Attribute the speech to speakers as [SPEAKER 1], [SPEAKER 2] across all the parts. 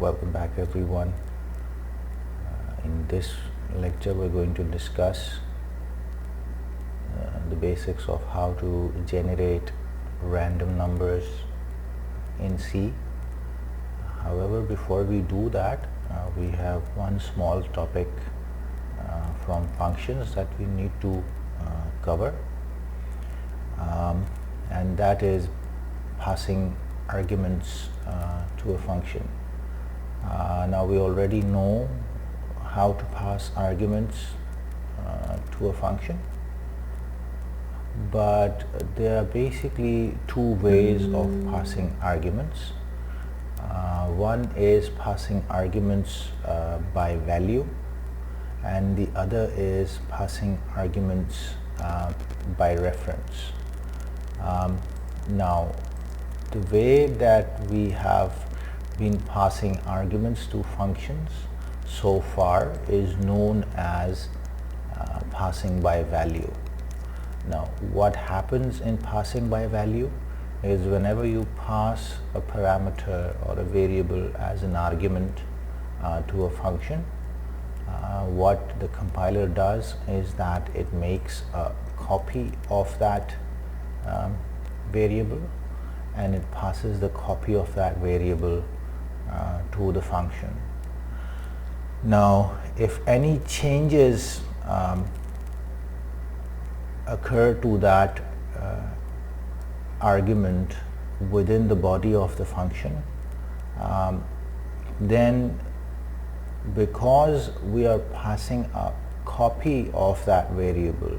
[SPEAKER 1] Welcome back everyone. In this lecture we're going to discuss the basics of how to generate random numbers in C. However, before we do that, we have one small topic from functions that we need to cover, and that is passing arguments to a function. Now we already know how to pass arguments to a function, but there are basically two ways of passing arguments. One is passing arguments by value, and the other is passing arguments by reference. Now the way that we have been passing arguments to functions so far is known as passing by value. Now what happens in passing by value is whenever you pass a parameter or a variable as an argument to a function, what the compiler does is that it makes a copy of that variable, and it passes the copy of that variable to the function. Now if any changes occur to that argument within the body of the function, then because we are passing a copy of that variable,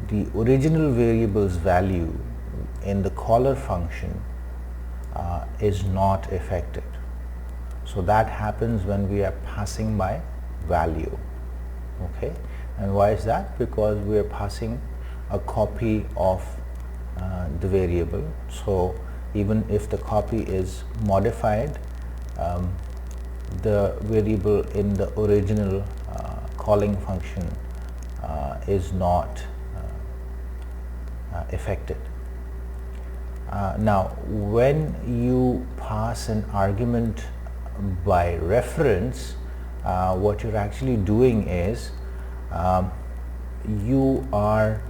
[SPEAKER 1] the original variable's value in the caller function is not affected. So that happens when we are passing by value. Okay, and why is that? Because we are passing a copy of the variable. So even if the copy is modified, the variable in the original calling function is not affected. Now when you pass an argument by reference, what you're actually doing is you are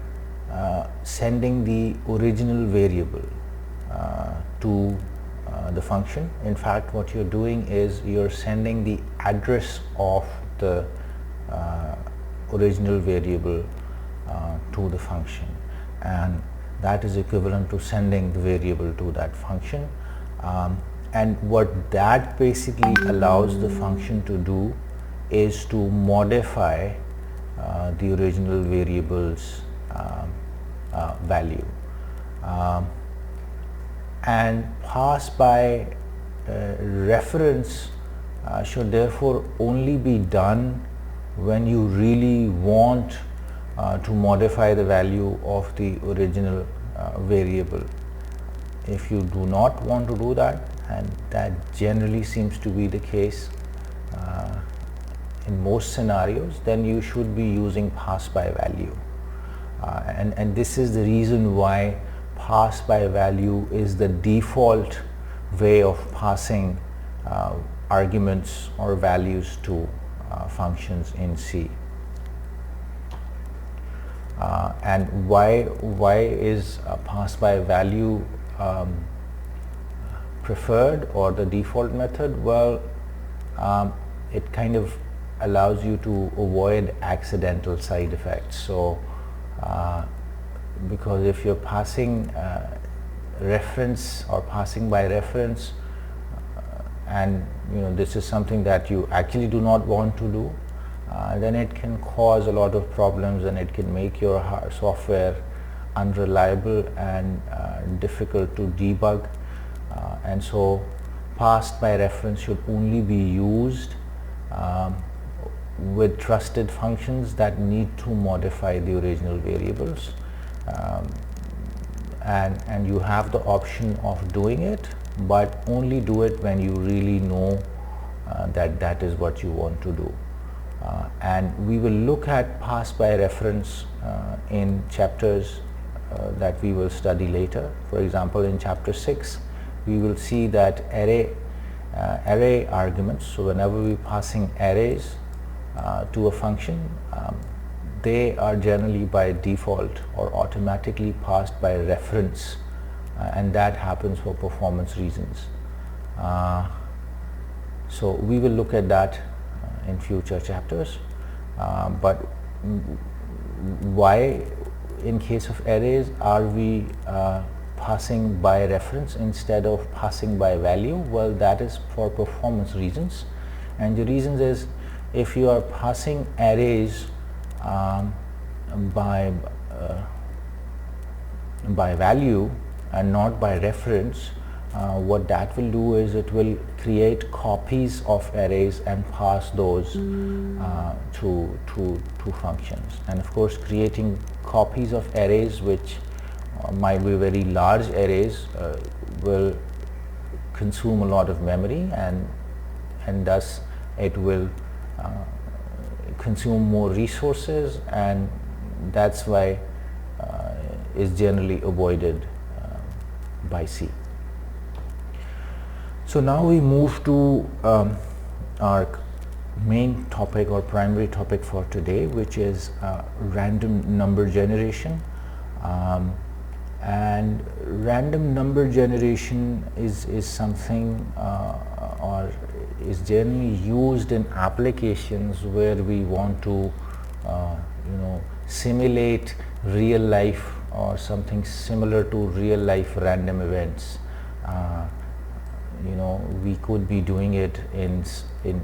[SPEAKER 1] sending the original variable to the function. In fact, what you're doing is you're sending the address of the original variable to the function, and that is equivalent to sending the variable to that function. And what that basically allows the function to do is to modify the original variable's value, and pass by reference should therefore only be done when you really want to modify the value of the original variable. If you do not want to do that, and that generally seems to be the case in most scenarios, then you should be using pass by value, and this is the reason why pass by value is the default way of passing arguments or values to functions in C. And why is pass by value preferred or the default method? Well, it kind of allows you to avoid accidental side effects. So because if you're passing reference or passing by reference, and this is something that you actually do not want to do, then it can cause a lot of problems, and it can make your software unreliable and difficult to debug. And so passed by reference should only be used with trusted functions that need to modify the original variables, and you have the option of doing it, but only do it when you really know that is what you want to do. And we will look at pass by reference in chapters that we will study later. For example, in chapter 6 we will see that array array arguments. So whenever we're passing arrays to a function, they are generally by default or automatically passed by reference, and that happens for performance reasons. So we will look at that in future chapters, but why in case of arrays are we passing by reference instead of passing by value? Well, that is for performance reasons, and the reasons is if you are passing arrays by value and not by reference, what that will do is it will create copies of arrays and pass those to functions. And of course, creating copies of arrays which might be very large arrays will consume a lot of memory, and thus it will consume more resources, and that's why is generally avoided by C. So now we move to our main topic or primary topic for today, which is random number generation. And random number generation is something or is generally used in applications where we want to simulate real life or something similar to real life random events. We could be doing it in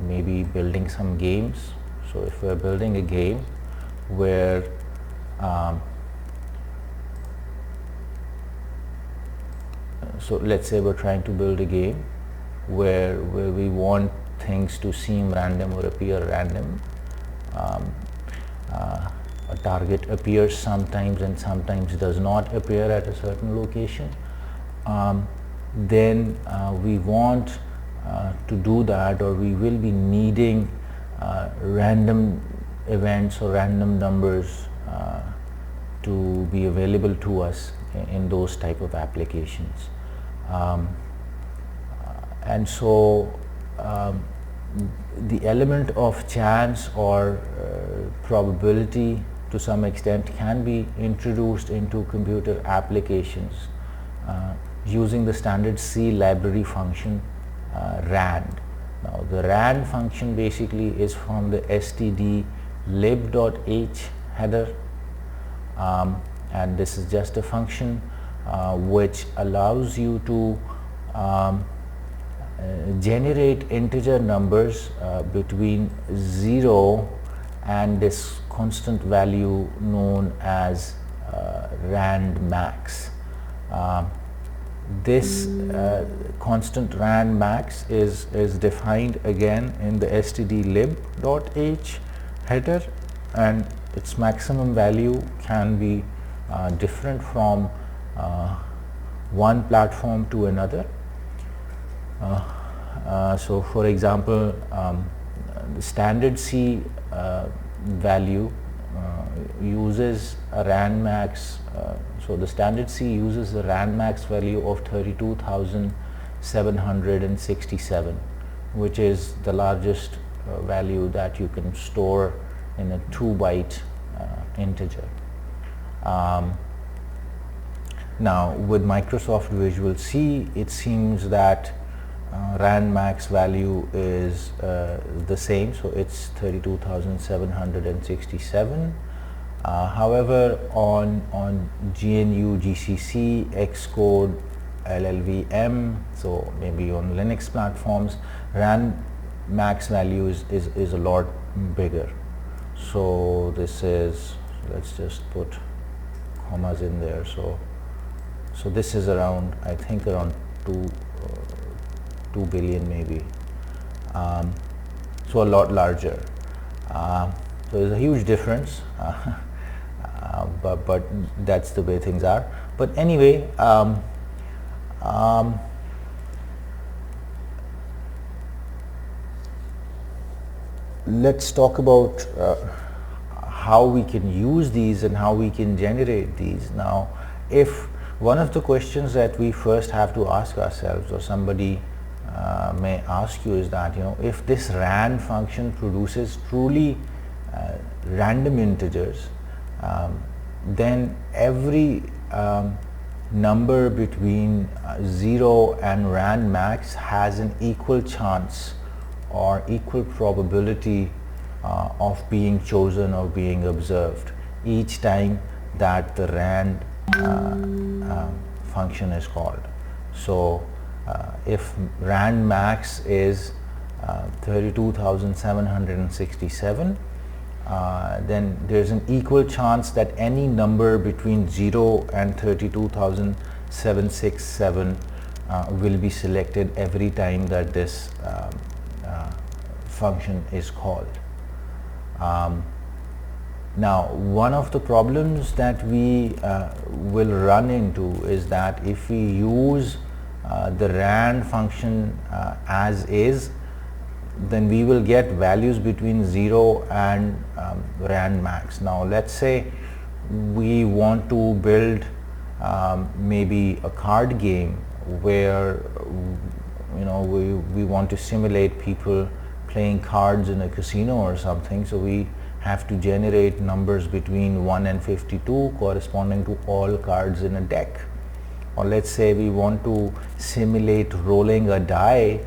[SPEAKER 1] maybe building some games. So if we're building a game where so let's say we're trying to build a game where we want things to seem random or appear random. A target appears sometimes and sometimes does not appear at a certain location. Then we want to do that, or we will be needing random events or random numbers to be available to us in those type of applications. And so the element of chance or probability to some extent can be introduced into computer applications using the standard C library function rand. Now the rand function basically is from the std lib.h header, and this is just a function which allows you to generate integer numbers between 0 and this constant value known as rand max. This constant rand max is defined again in the std lib.h header, and its maximum value can be different from one platform to another. So for example, the standard C value uses a rand max, so the standard C uses the rand max value of 32,767, which is the largest value that you can store in a 2-byte integer. Now with Microsoft Visual C, it seems that rand max value is the same, so it's 32,767. However, on GNU, GCC, Xcode, LLVM, so maybe on Linux platforms, rand max value is a lot bigger. So this is, let's just put commas in there. So this is around, I think around 2 billion maybe, so a lot larger. So there's a huge difference, but that's the way things are. But anyway, let's talk about how we can use these and how we can generate these. Now, if one of the questions that we first have to ask ourselves, or somebody may ask you is that, if this rand function produces truly random integers, then every number between 0 and rand max has an equal chance or equal probability of being chosen or being observed each time that the rand function is called. So if rand max is 32,767, then there's an equal chance that any number between 0 and 32,767 will be selected every time that this function is called. Now, one of the problems that we will run into is that if we use the rand function as is, then we will get values between 0 and rand max. Now, let's say we want to build maybe a card game where we want to simulate people playing cards in a casino or something. So we have to generate numbers between 1 and 52 corresponding to all cards in a deck. Or let's say we want to simulate rolling a die,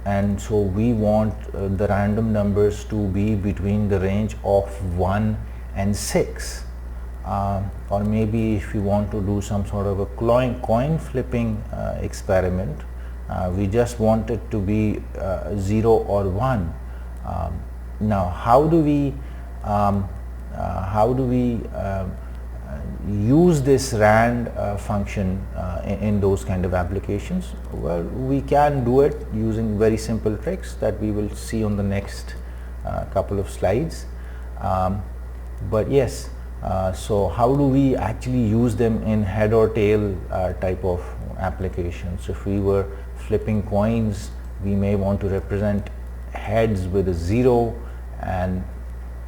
[SPEAKER 1] and so we want the random numbers to be between the range of 1 and 6. Or maybe if we want to do some sort of a coin flipping experiment, we just want it to be 0 or 1. Now, how do we use this rand function in those kind of applications? Well, we can do it using very simple tricks that we will see on the next couple of slides. But yes, so how do we actually use them in head or tail type of applications? If we were flipping coins, we may want to represent heads with a 0 and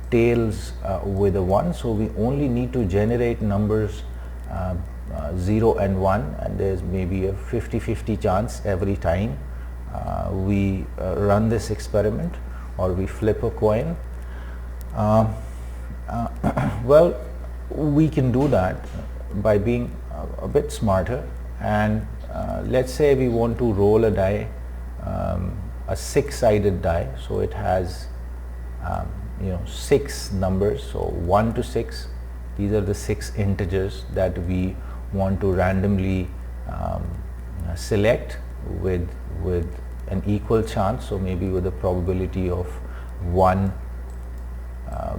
[SPEAKER 1] tails with a 1. So we only need to generate numbers 0 and 1, and there's maybe a 50-50 chance every time we run this experiment or we flip a coin. Well, we can do that by being a bit smarter, and let's say we want to roll a die, a 6-sided die, so it has 6 numbers, so 1 to 6. These are the 6 integers that we want to randomly select with an equal chance, so maybe with a probability of 1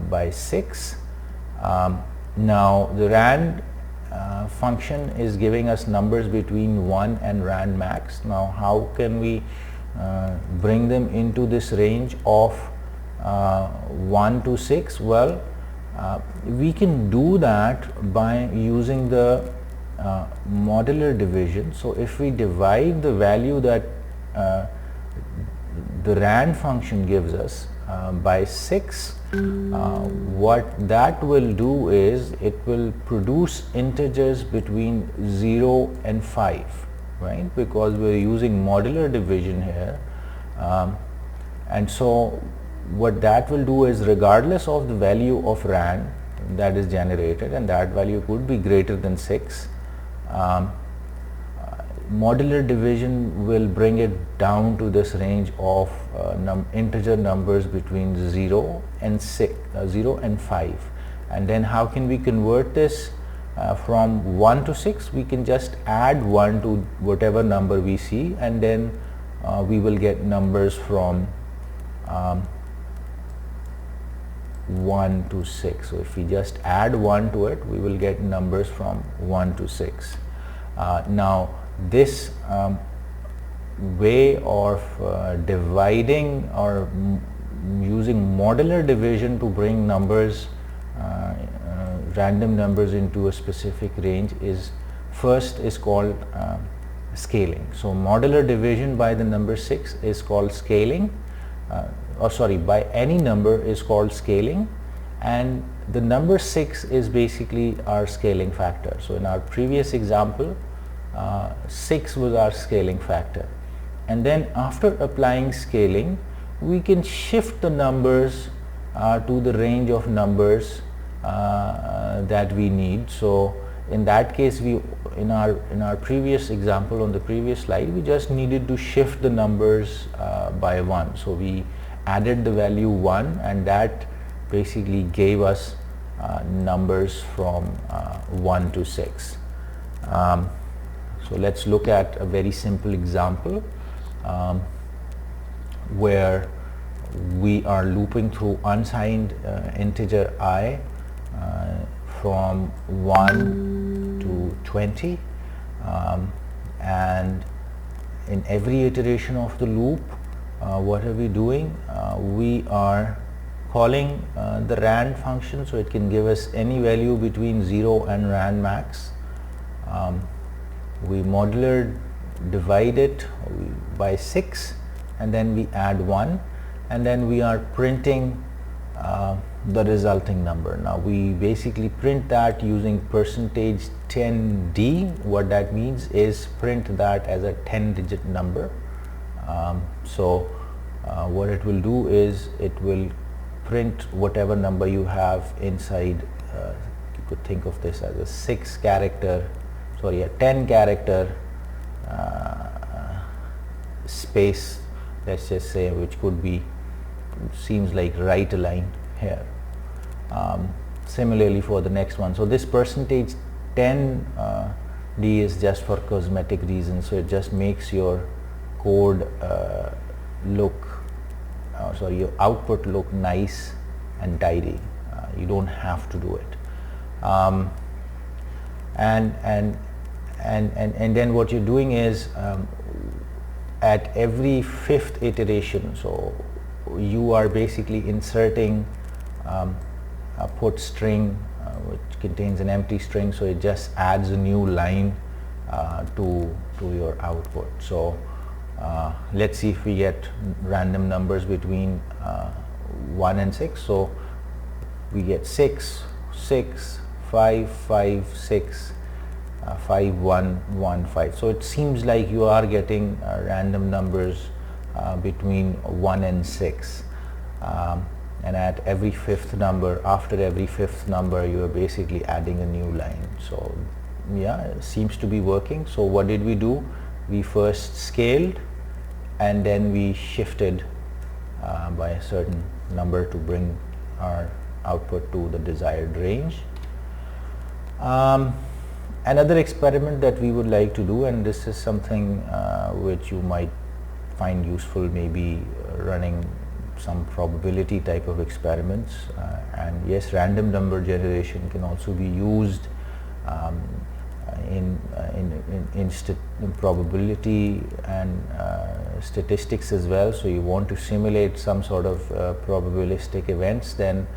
[SPEAKER 1] by 6. Now the rand function is giving us numbers between 1 and rand max. Now how can we bring them into this range of 1 to 6? Well, we can do that by using the modular division. So if we divide the value that the rand function gives us by 6, what that will do is it will produce integers between 0 and 5, right? Because we're using modular division here, and so what that will do is, regardless of the value of rand that is generated, and that value could be greater than 6, modular division will bring it down to this range of integer numbers between 0 and 5. And then how can we convert this from 1 to 6? We can just add 1 to whatever number we see, and then we will get numbers from 1 to 6. So if we just add 1 to it, we will get numbers from 1 to 6. Now this way of dividing or using modular division to bring numbers, random numbers into a specific range is called scaling. So modular division by the number 6 is called scaling, by any number is called scaling, and the number 6 is basically our scaling factor. So in our previous example, 6 was our scaling factor, and then after applying scaling, we can shift the numbers to the range of numbers that we need. So in that case, we in our previous example on the previous slide, we just needed to shift the numbers by 1. So we added the value 1, and that basically gave us numbers from 1 to 6. So let's look at a very simple example where we are looping through unsigned integer I from 1 to 20, and in every iteration of the loop, what are we doing? We are calling the rand function, so it can give us any value between 0 and rand max. We modular divide it by 6, and then we add 1, and then we are printing the resulting number. Now we basically print that using %10d. What that means is print that as a 10-digit number. What it will do is it will print whatever number you have inside. You could think of this as a 10 character space, let's just say, which could be, seems like right aligned here. Similarly for the next one, so this %10d is just for cosmetic reasons, so it just makes your code your output look nice and tidy. You don't have to do it. And then what you're doing is at every 5th iteration, so you are basically inserting a put string which contains an empty string, so it just adds a new line to your output. So let's see if we get random numbers between 1 and 6. So we get 6, 6, 5, 5, 6, 5, 1, 1, 5. So it seems like you are getting random numbers between 1 and 6. And at every 5th number, after every 5th number, you are basically adding a new line. So yeah, it seems to be working. So what did we do? We first scaled, and then we shifted by a certain number to bring our output to the desired range. Another experiment that we would like to do, and this is something which you might find useful, maybe running some probability type of experiments, and yes, random number generation can also be used in probability and statistics as well. So you want to simulate some sort of probabilistic events, then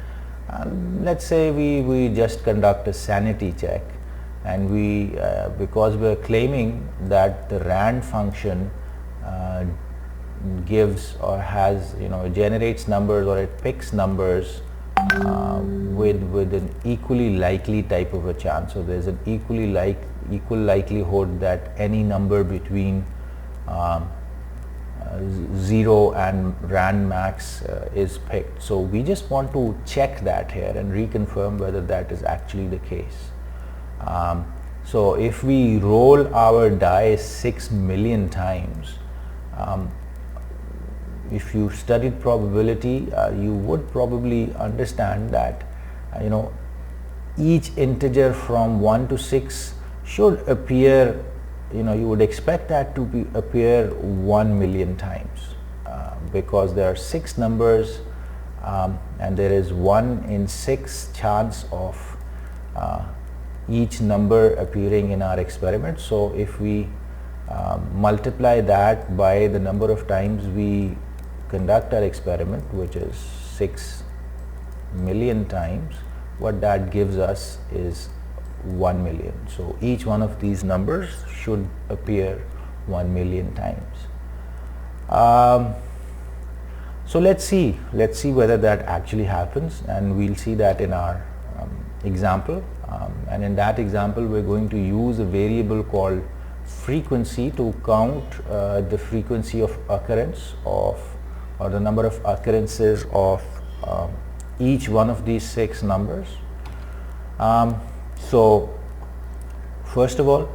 [SPEAKER 1] let's say we just conduct a sanity check, and we because we are claiming that the rand function gives or has, generates numbers, or it picks numbers with an equally likely type of a chance. So there's an equal likelihood that any number between 0 and rand max is picked. So we just want to check that here and reconfirm whether that is actually the case. So if we roll our dice 6 million times, if you studied probability, you would probably understand that each integer from 1 to 6 should appear, you would expect that to appear 1 million times, because there are 6 numbers and there is 1 in 6 chance of each number appearing in our experiment. So if we multiply that by the number of times we conduct our experiment, which is 6 million times, what that gives us is 1 million. So each one of these numbers should appear 1 million times. So let's see whether that actually happens, and we'll see that in our example. And in that example, we're going to use a variable called frequency to count the frequency of occurrence of, or the number of occurrences of each one of these 6 numbers. So first of all,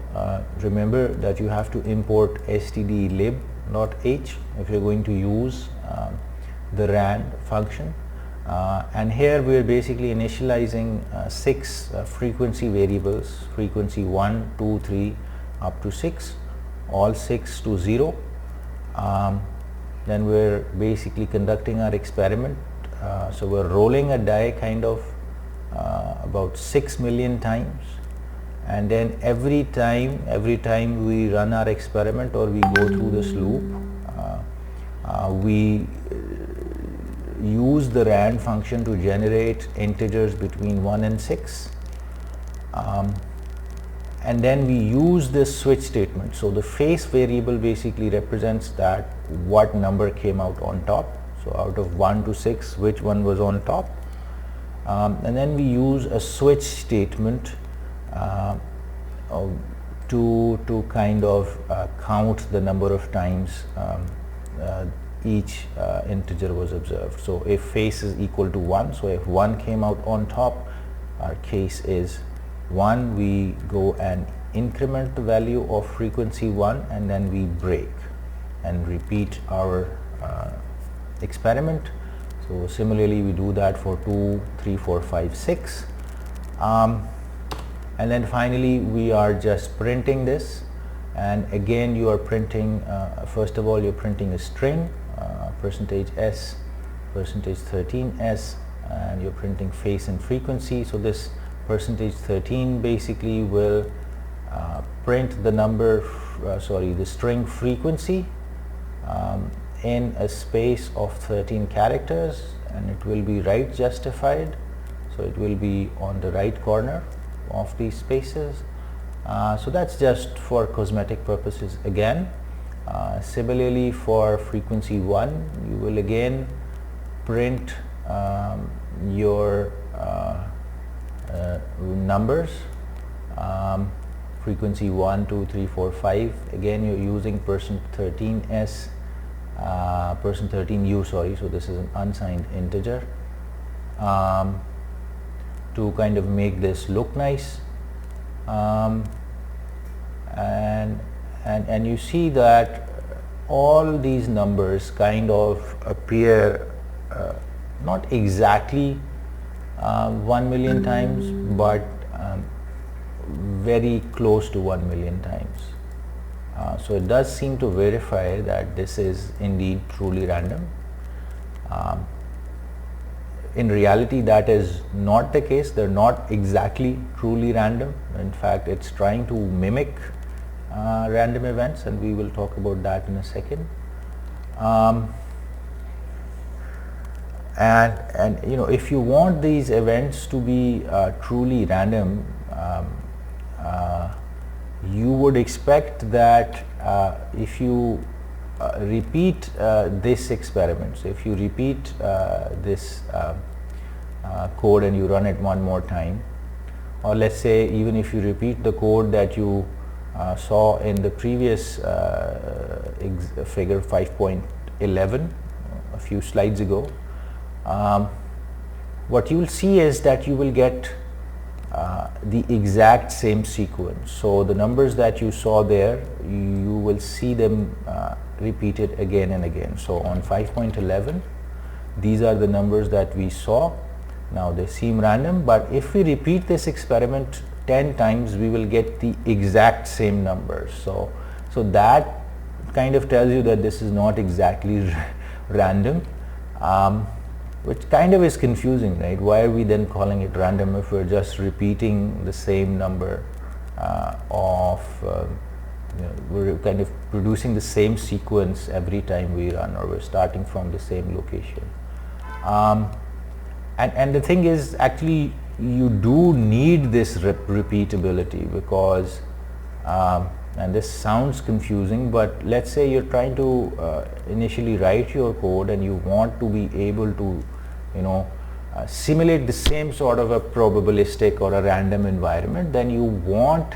[SPEAKER 1] remember that you have to import stdlib.h if you're going to use the rand function. And here we are basically initializing 6 frequency variables, frequency 1, 2, 3 up to 6, all 6 to 0. Then we're basically conducting our experiment. So we're rolling a die kind of about 6 million times, and then every time we run our experiment or we go through this loop, we use the rand function to generate integers between 1 and 6, and then we use this switch statement. So the face variable basically represents that what number came out on top. So out of 1 to 6, which one was on top, and then we use a switch statement to kind of count the number of times each integer was observed. So if face is equal to 1, so if 1 came out on top, our case is 1, we go and increment the value of frequency 1, and then we break and repeat our experiment. So similarly we do that for 2, 3, 4, 5, 6, and then finally we are just printing this. And again you are printing, first of all you're printing a string, %s, %13s, and you're printing face and frequency. So this %13 basically will print the number, the string frequency in a space of 13 characters, and it will be right justified. So it will be on the right corner of these spaces. So that's just for cosmetic purposes again. Similarly for frequency 1, you will again print your numbers, frequency 1, 2, 3, 4, 5. Again you're using %13s, %13u, sorry, so this is an unsigned integer, to kind of make this look nice. And you see that all these numbers kind of appear not exactly 1 million times, but very close to 1 million times. So it does seem to verify that this is indeed truly random. In reality that is not the case. They're not exactly truly random. In fact, it's trying to mimic random events, and we will talk about that in a second. And you know, if you want these events to be truly random, you would expect that if you repeat this experiment, so if you repeat this code and you run it one more time, or let's say even if you repeat the code that you saw in the previous figure 5.11 a few slides ago, what you will see is that you will get the exact same sequence. So the numbers that you saw there, you will see them repeated again and again. So on 5.11, these are the numbers that we saw. Now they seem random, but if we repeat this experiment 10 times, we will get the exact same numbers. So that kind of tells you that this is not exactly random, which kind of is confusing, right? Why are we then calling it random if we're just repeating the same number we're kind of producing the same sequence every time we run, or we're starting from the same location. And the thing is, actually you do need this repeatability, because and this sounds confusing, but let's say you're trying to initially write your code and you want to be able to, you know, simulate the same sort of a probabilistic or a random environment. Then you want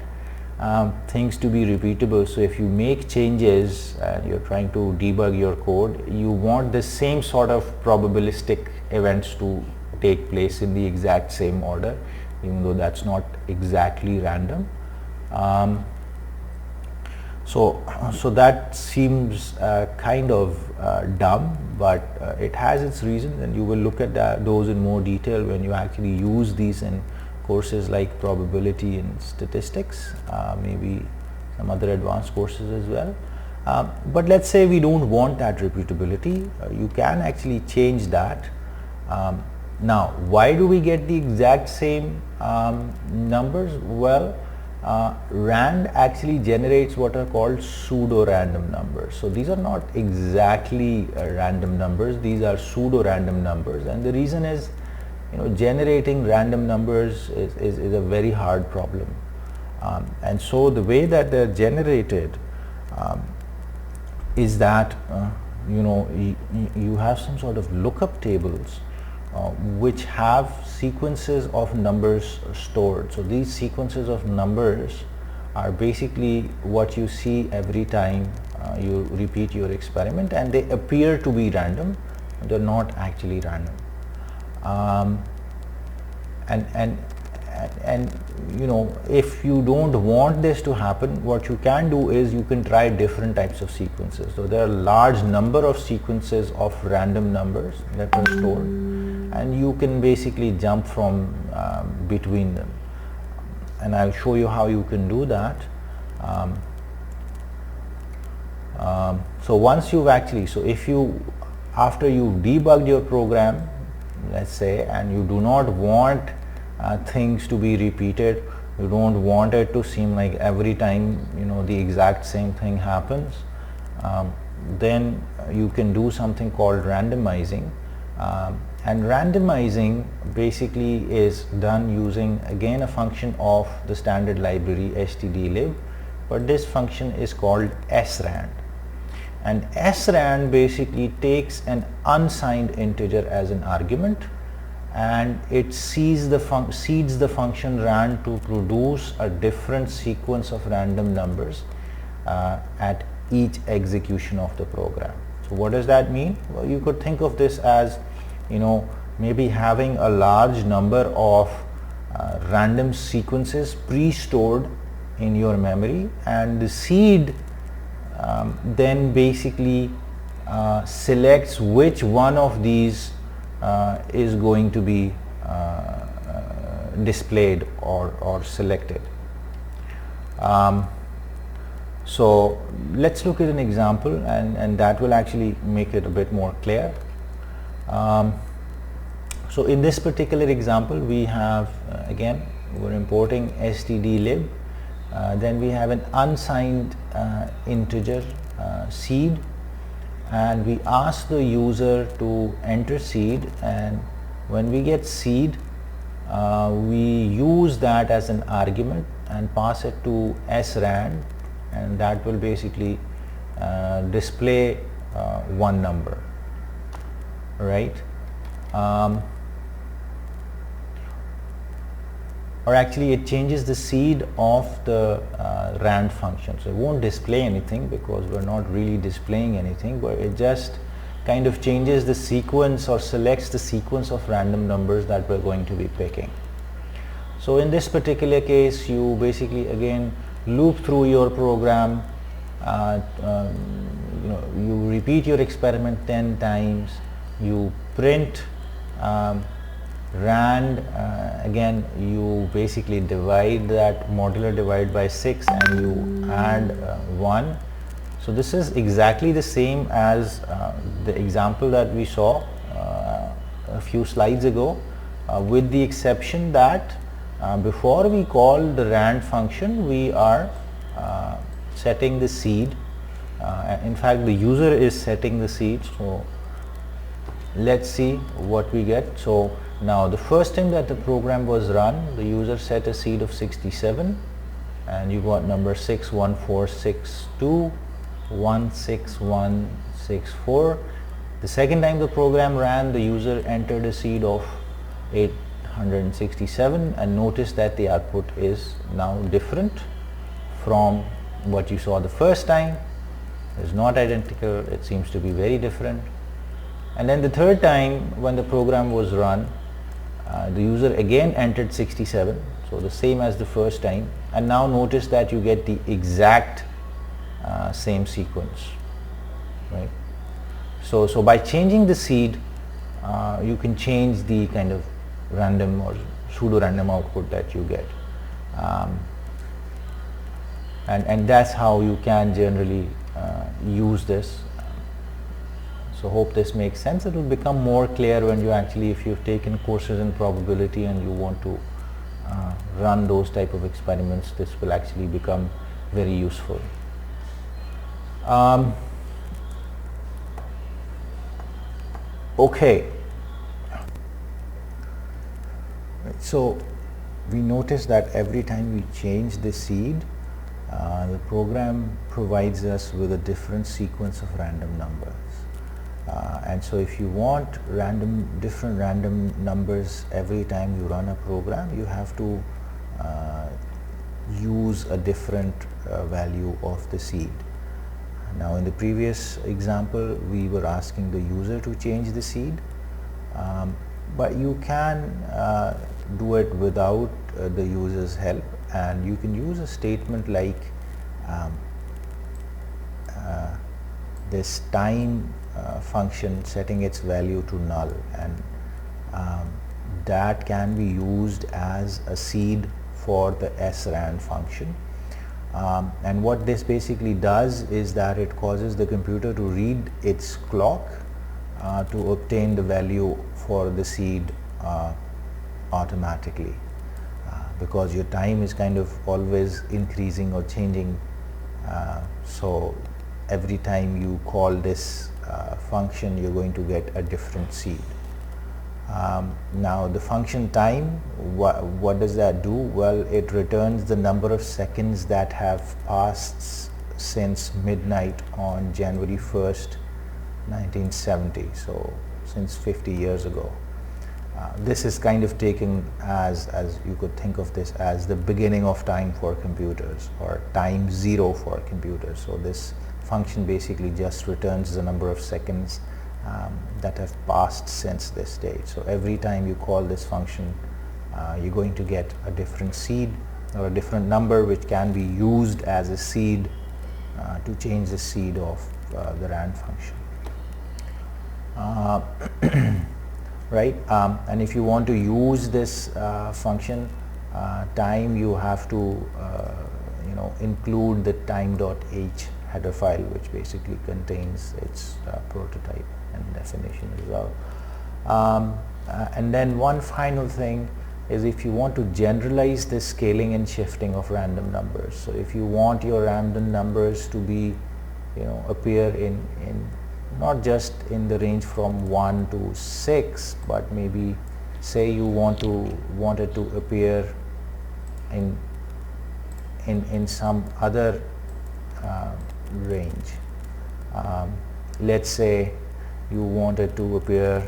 [SPEAKER 1] things to be repeatable. So if you make changes and you're trying to debug your code, you want the same sort of probabilistic events to take place in the exact same order, even though that's not exactly random. So that seems kind of dumb, but it has its reasons, and you will look at those in more detail when you actually use these in courses like probability and statistics, maybe some other advanced courses as well. But let's say we don't want that repeatability. You can actually change that. Now, why do we get the exact same numbers? Well, RAND actually generates what are called pseudo-random numbers. So these are not exactly random numbers, these are pseudo-random numbers, and the reason is, generating random numbers is a very hard problem. And so the way that they're generated is that you have some sort of lookup tables which have sequences of numbers stored. So these sequences of numbers are basically what you see every time you repeat your experiment, and they appear to be random. They're not actually random. And if you don't want this to happen, what you can do is you can try different types of sequences. So there are a large number of sequences of random numbers that are stored, and you can basically jump from between them, and I'll show you how you can do that. So once you've actually, after you've debugged your program, let's say, and you do not want things to be repeated, you don't want it to seem like every time the exact same thing happens, then you can do something called randomizing. And randomizing basically is done using again a function of the standard library stdlib, but this function is called srand. And srand basically takes an unsigned integer as an argument, and it seeds the function rand to produce a different sequence of random numbers at each execution of the program. So what does that mean? Well, you could think of this as maybe having a large number of random sequences pre-stored in your memory, and the seed then basically selects which one of these is going to be displayed or selected. So let's look at an example, and that will actually make it a bit more clear. So in this particular example, we have again, we're importing stdlib, then we have an unsigned integer seed, and we ask the user to enter seed, and when we get seed, we use that as an argument and pass it to srand, and that will basically display one number, right? Or actually it changes the seed of the rand function. So it won't display anything because we're not really displaying anything, but it just kind of changes the sequence or selects the sequence of random numbers that we're going to be picking. So in this particular case, you basically again loop through your program, you repeat your experiment 10 times, you print rand, again you basically divide that modular divide by 6 and you add 1. So this is exactly the same as the example that we saw a few slides ago, with the exception that before we call the rand function, we are setting the seed. In fact, the user is setting the seed. So let's see what we get. So now the first time that the program was run, the user set a seed of 67, and you got number 61462 16164. The second time the program ran, the user entered a seed of 867, and notice that the output is now different from what you saw the first time is not identical, it seems to be very different. And then the third time when the program was run, the user again entered 67, so the same as the first time, and now notice that you get the exact same sequence, right? So by changing the seed, you can change the kind of random or pseudo-random output that you get. And that's how you can generally use this. So hope this makes sense. It will become more clear when you actually, if you've taken courses in probability and you want to run those type of experiments, this will actually become very useful. Okay. So we notice that every time we change the seed, the program provides us with a different sequence of random numbers. And so if you want different random numbers every time you run a program, you have to use a different value of the seed. Now in the previous example, we were asking the user to change the seed, but you can do it without the user's help, and you can use a statement like this time function setting its value to null, and that can be used as a seed for the srand function. And what this basically does is that it causes the computer to read its clock to obtain the value for the seed automatically, because your time is kind of always increasing or changing, so every time you call this function, you're going to get a different seed. Now the function time, what does that do? Well, it returns the number of seconds that have passed since midnight on January 1st, 1970, so since 50 years ago. This is kind of taken as you could think of this as the beginning of time for computers, or time zero for computers. So this function basically just returns the number of seconds that have passed since this date. So every time you call this function, you're going to get a different seed or a different number, which can be used as a seed to change the seed of the rand function. Right, and if you want to use this function time, you have to include the time.h header file, which basically contains its prototype and definition as well. And then one final thing is, if you want to generalize the scaling and shifting of random numbers, so if you want your random numbers to be appear in not just in the range from 1 to 6, but maybe say you want it to appear in some other range. Let's say you want it to appear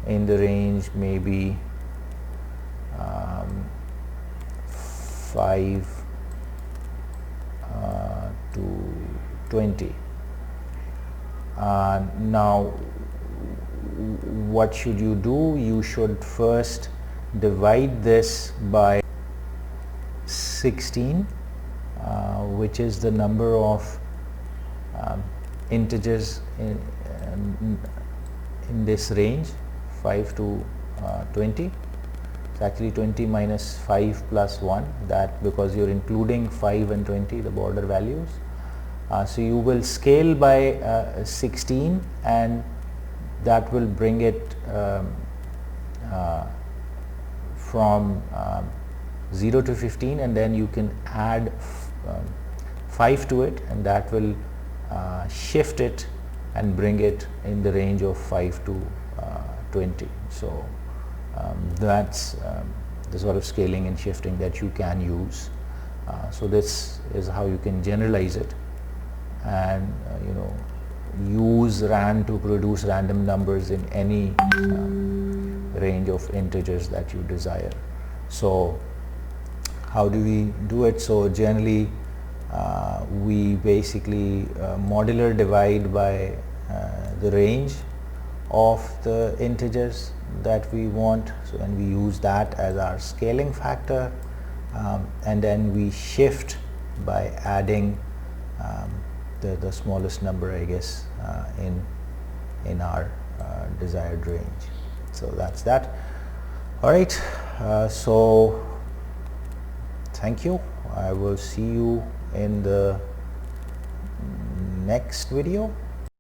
[SPEAKER 1] in the range maybe 5 to 20. Now what should you do? You should first divide this by 16, which is the number of integers in this range, 5 to 20. It's actually 20 minus 5 plus 1, that because you're including 5 and 20, the border values. So you will scale by 16, and that will bring it from 0 to 15, and then you can add 5 to it, and that will shift it and bring it in the range of 5 to 20. So that's the sort of scaling and shifting that you can use. So this is how you can generalize it, and use rand to produce random numbers in any range of integers that you desire. So How do we do it? So generally we basically modular divide by the range of the integers that we want, so, and we use that as our scaling factor, and then we shift by adding the smallest number, I guess, in our desired range. So that's that. All right, so thank you. I will see you in the next video.